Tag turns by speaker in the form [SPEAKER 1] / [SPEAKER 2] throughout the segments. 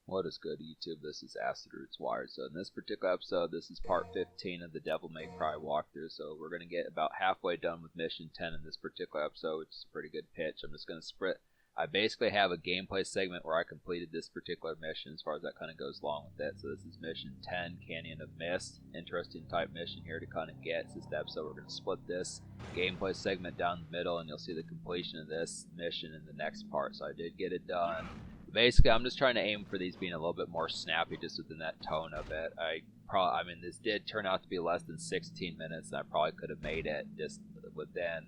[SPEAKER 1] What is good, YouTube? This is Acid Roots Wired. So in this particular episode, this is part 15 of the Devil May Cry walkthrough. So we're going to get about halfway done with mission 10 in this particular episode, which is a pretty good pitch. I'm just going to sprint. I basically have a gameplay segment where I completed this particular mission as far as that kind of goes along with it. So this is mission 10, Canyon of Mist. Interesting type mission here to kind of get to this episode. We're going to split this gameplay segment down the middle, and you'll see the completion of this mission in the next part. So I did get it done. Basically, I'm just trying to aim for these being a little bit more snappy, just within that tone of it. I mean, this did turn out to be less than 16 minutes, and I probably could have made it just within,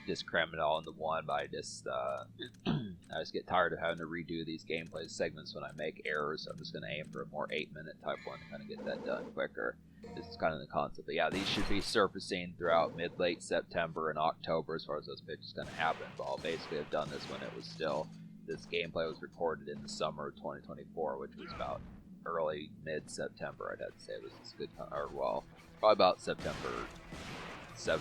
[SPEAKER 1] just cram it all into one. But I just get tired of having to redo these gameplay segments when I make errors. So I'm just going to aim for a more 8-minute type one to kind of get that done quicker. This is kind of the concept. But yeah, these should be surfacing throughout mid-late September and October as far as those pitches going to happen. But I'll basically have done this when it was still. This gameplay was recorded in the summer of 2024, which was about early mid-September. I'd have to say it was a good time, or well, probably about September 7th.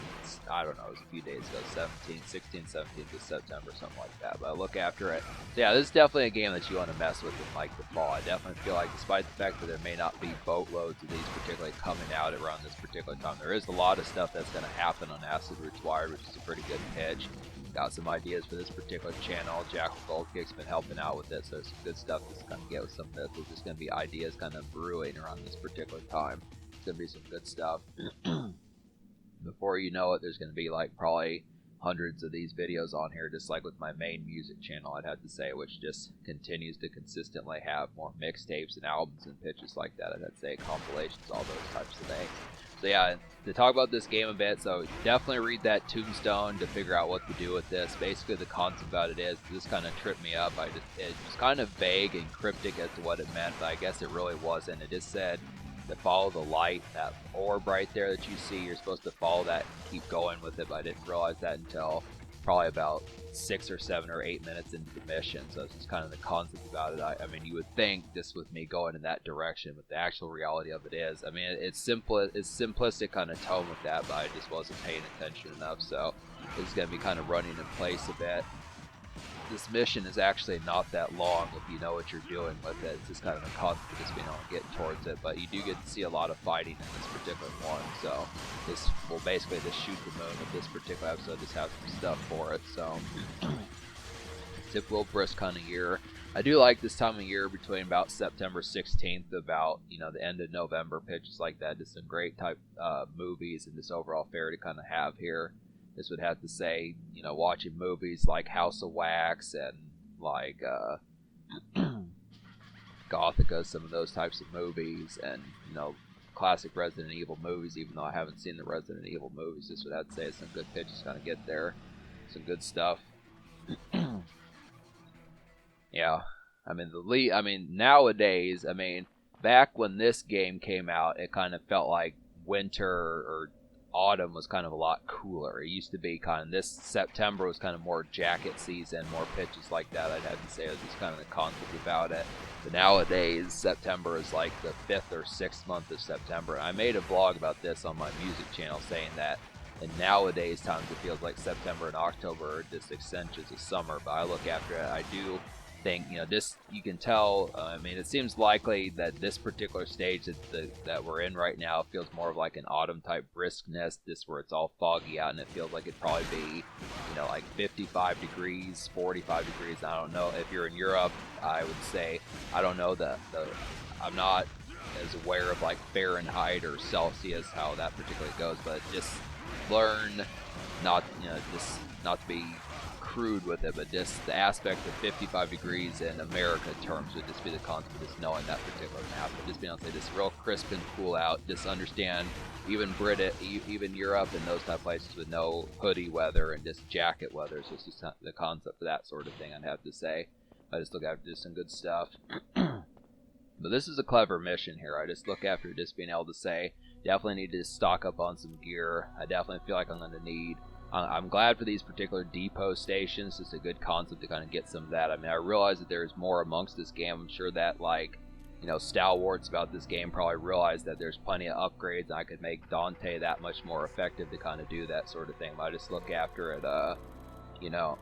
[SPEAKER 1] I don't know, it was a few days ago, 16th, 17th of September, something like that. But I look after it. So yeah, this is definitely a game that you want to mess with in like the fall. I definitely feel like, despite the fact that there may not be boatloads of these particularly coming out around this particular time, there is a lot of stuff that's going to happen on Acid Roots Wired, which is a pretty good pitch. Got some ideas for this particular channel. Jack Goldkick's been helping out with it, so there's some good stuff to kind of get with some of this. There's just going to be ideas kind of brewing around this particular time. It's going to be some good stuff. Before you know it, there's going to be like probably hundreds of these videos on here, just like with my main music channel, I'd have to say, which just continues to consistently have more mixtapes and albums and pitches like that. I'd have to say compilations, all those types of things. So yeah, to talk about this game a bit, so definitely read that tombstone to figure out what to do with this. Basically, the concept about it is, this kind of tripped me up. It was kind of vague and cryptic as to what it meant, but I guess it really wasn't. It just said to follow the light, that orb right there that you see, you're supposed to follow that and keep going with it, but I didn't realize that until probably about 6 or 7 or 8 minutes into the mission. So this is kind of the concept about it. I mean, you would think this with me going in that direction, but the actual reality of it is, I mean, it's simplistic kind of tone with that, but I just wasn't paying attention enough. So it's going to be kind of running in place a bit. This mission is actually not that long if you know what you're doing with it. It's just kind of a concept of just being able to get towards it, but you do get to see a lot of fighting in this particular one. So this will basically just shoot the moon with this particular episode, just have some stuff for it. So typical brisk kind of year. I do like this time of year between about September 16th to about, you know, the end of November, pitches like that. Just some great type movies and this overall fair to kind of have here. This would have to say, you know, watching movies like House of Wax and like Gothica, some of those types of movies, and, you know, classic Resident Evil movies, even though I haven't seen the Resident Evil movies. This would have to say some good pitches kind of get there. Some good stuff. Yeah. I mean, nowadays, I mean, back when this game came out, it kind of felt like winter or autumn was kind of a lot cooler. It used to be kind of, this September was kind of more jacket season, more pitches like that. I'd have to say it was just kind of the concept about it. But nowadays, September is like the 5th or 6th month of September. And I made a vlog about this on my music channel saying that in nowadays times it feels like September and October are just extensions of summer. But I look after it, I do think, you know, this, you can tell, I mean, it seems likely that this particular stage that we're in right now feels more of like an autumn type briskness, this where it's all foggy out and it feels like it'd probably be, you know, like 55 degrees, 45 degrees. I don't know if you're in Europe. I would say, I don't know I'm not as aware of like Fahrenheit or Celsius, how that particularly goes, but just learn not, you know, just not to be crude with it, but just the aspect of 55 degrees in America terms would just be the concept of just knowing that particular map, but just being able to say just real crisp and cool out, just understand even even Europe and those type of places with no hoodie weather and just jacket weather. So it's just the concept of that sort of thing, I'd have to say. I just look after just some good stuff. But this is a clever mission here. I just look after just being able to say, definitely need to stock up on some gear. I definitely feel like I'm going to need, I'm glad for these particular depot stations. It's a good concept to kind of get some of that. I mean, I realize that there's more amongst this game. I'm sure that, like, you know, stalwarts about this game probably realize that there's plenty of upgrades and I could make Dante that much more effective to kind of do that sort of thing. But I just look after it, you know.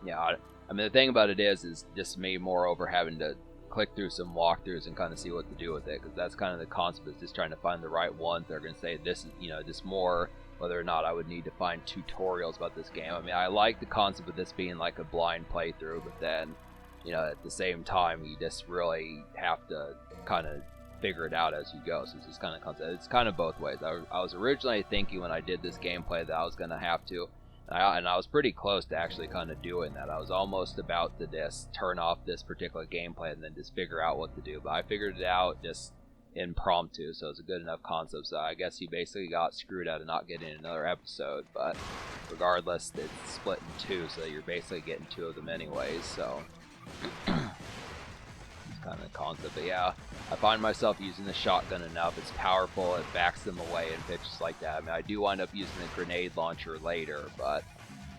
[SPEAKER 1] Yeah, I mean, the thing about it is just me moreover having to click through some walkthroughs and kind of see what to do with it, because that's kind of the concept, is just trying to find the right ones that are going to say this is, you know, just more, whether or not I would need to find tutorials about this game. I mean, I like the concept of this being like a blind playthrough, but then, you know, at the same time, you just really have to kind of figure it out as you go. So it's just kind of concept. It's kind of both ways. I was originally thinking when I did this gameplay that I was going to have to, and I was pretty close to actually kind of doing that. I was almost about to just turn off this particular gameplay and then just figure out what to do. But I figured it out just impromptu, so it's a good enough concept. So I guess you basically got screwed out of not getting another episode. But regardless, it's split in two, so you're basically getting two of them anyways. So it's kind of the concept. But yeah, I find myself using the shotgun enough. It's powerful. It backs them away in pitches like that. I mean, I do wind up using the grenade launcher later, but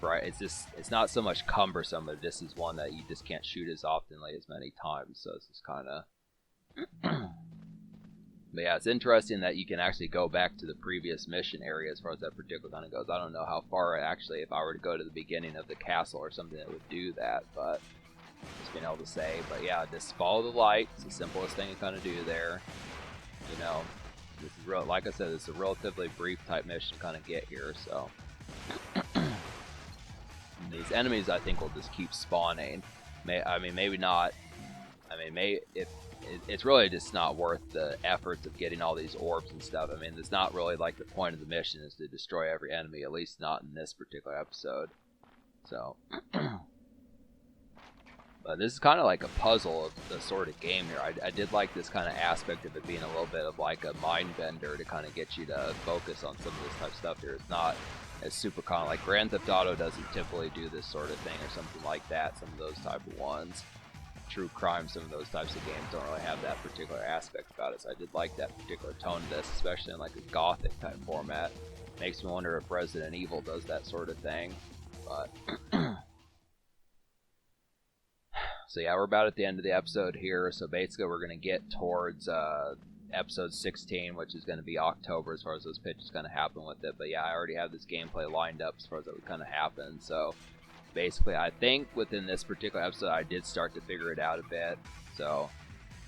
[SPEAKER 1] right, it's not so much cumbersome, but this is one that you just can't shoot as often, like as many times. So it's just kind of. But yeah, it's interesting that you can actually go back to the previous mission area as far as that particular kind of goes. I don't know how far actually, if I were to go to the beginning of the castle or something that would do that, but just being able to say. But yeah, just follow the light. It's the simplest thing to kind of do there. You know, this is real. Like I said, it's a relatively brief type mission to kind of get here. So these enemies, I think, will just keep spawning. I mean, maybe not. I mean, it's really just not worth the efforts of getting all these orbs and stuff. I mean, it's not really like the point of the mission is to destroy every enemy, at least not in this particular episode. So, but this is kind of like a puzzle of the sort of game here. I did like this kind of aspect of it being a little bit of like a mind bender to kind of get you to focus on some of this type of stuff here. It's not as super common. Like Grand Theft Auto doesn't typically do this sort of thing or something like that. Some of those type of ones. True crime, some of those types of games don't really have that particular aspect about it, so I did like that particular tone to this, especially in like a gothic type format. Makes me wonder if Resident Evil does that sort of thing. But so yeah, we're about at the end of the episode here, so basically we're going to get towards episode 16, which is going to be October as far as those pitches kind of happen with it. But yeah, I already have this gameplay lined up as far as that would kind of happen, so basically, I think within this particular episode, I did start to figure it out a bit. So,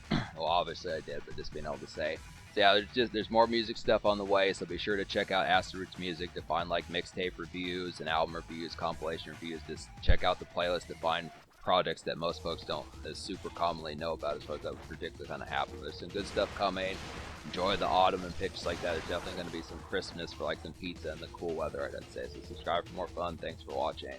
[SPEAKER 1] well, obviously I did, but just being able to say. So yeah, there's more music stuff on the way, so be sure to check out Acid Roots Music to find like mixtape reviews and album reviews, compilation reviews. Just check out the playlist to find projects that most folks don't as super commonly know about as far as that would particularly kind of happen. There's some good stuff coming. Enjoy the autumn and pitches like that. There's definitely going to be some crispness for like some pizza and the cool weather, I'd say. So subscribe for more fun. Thanks for watching.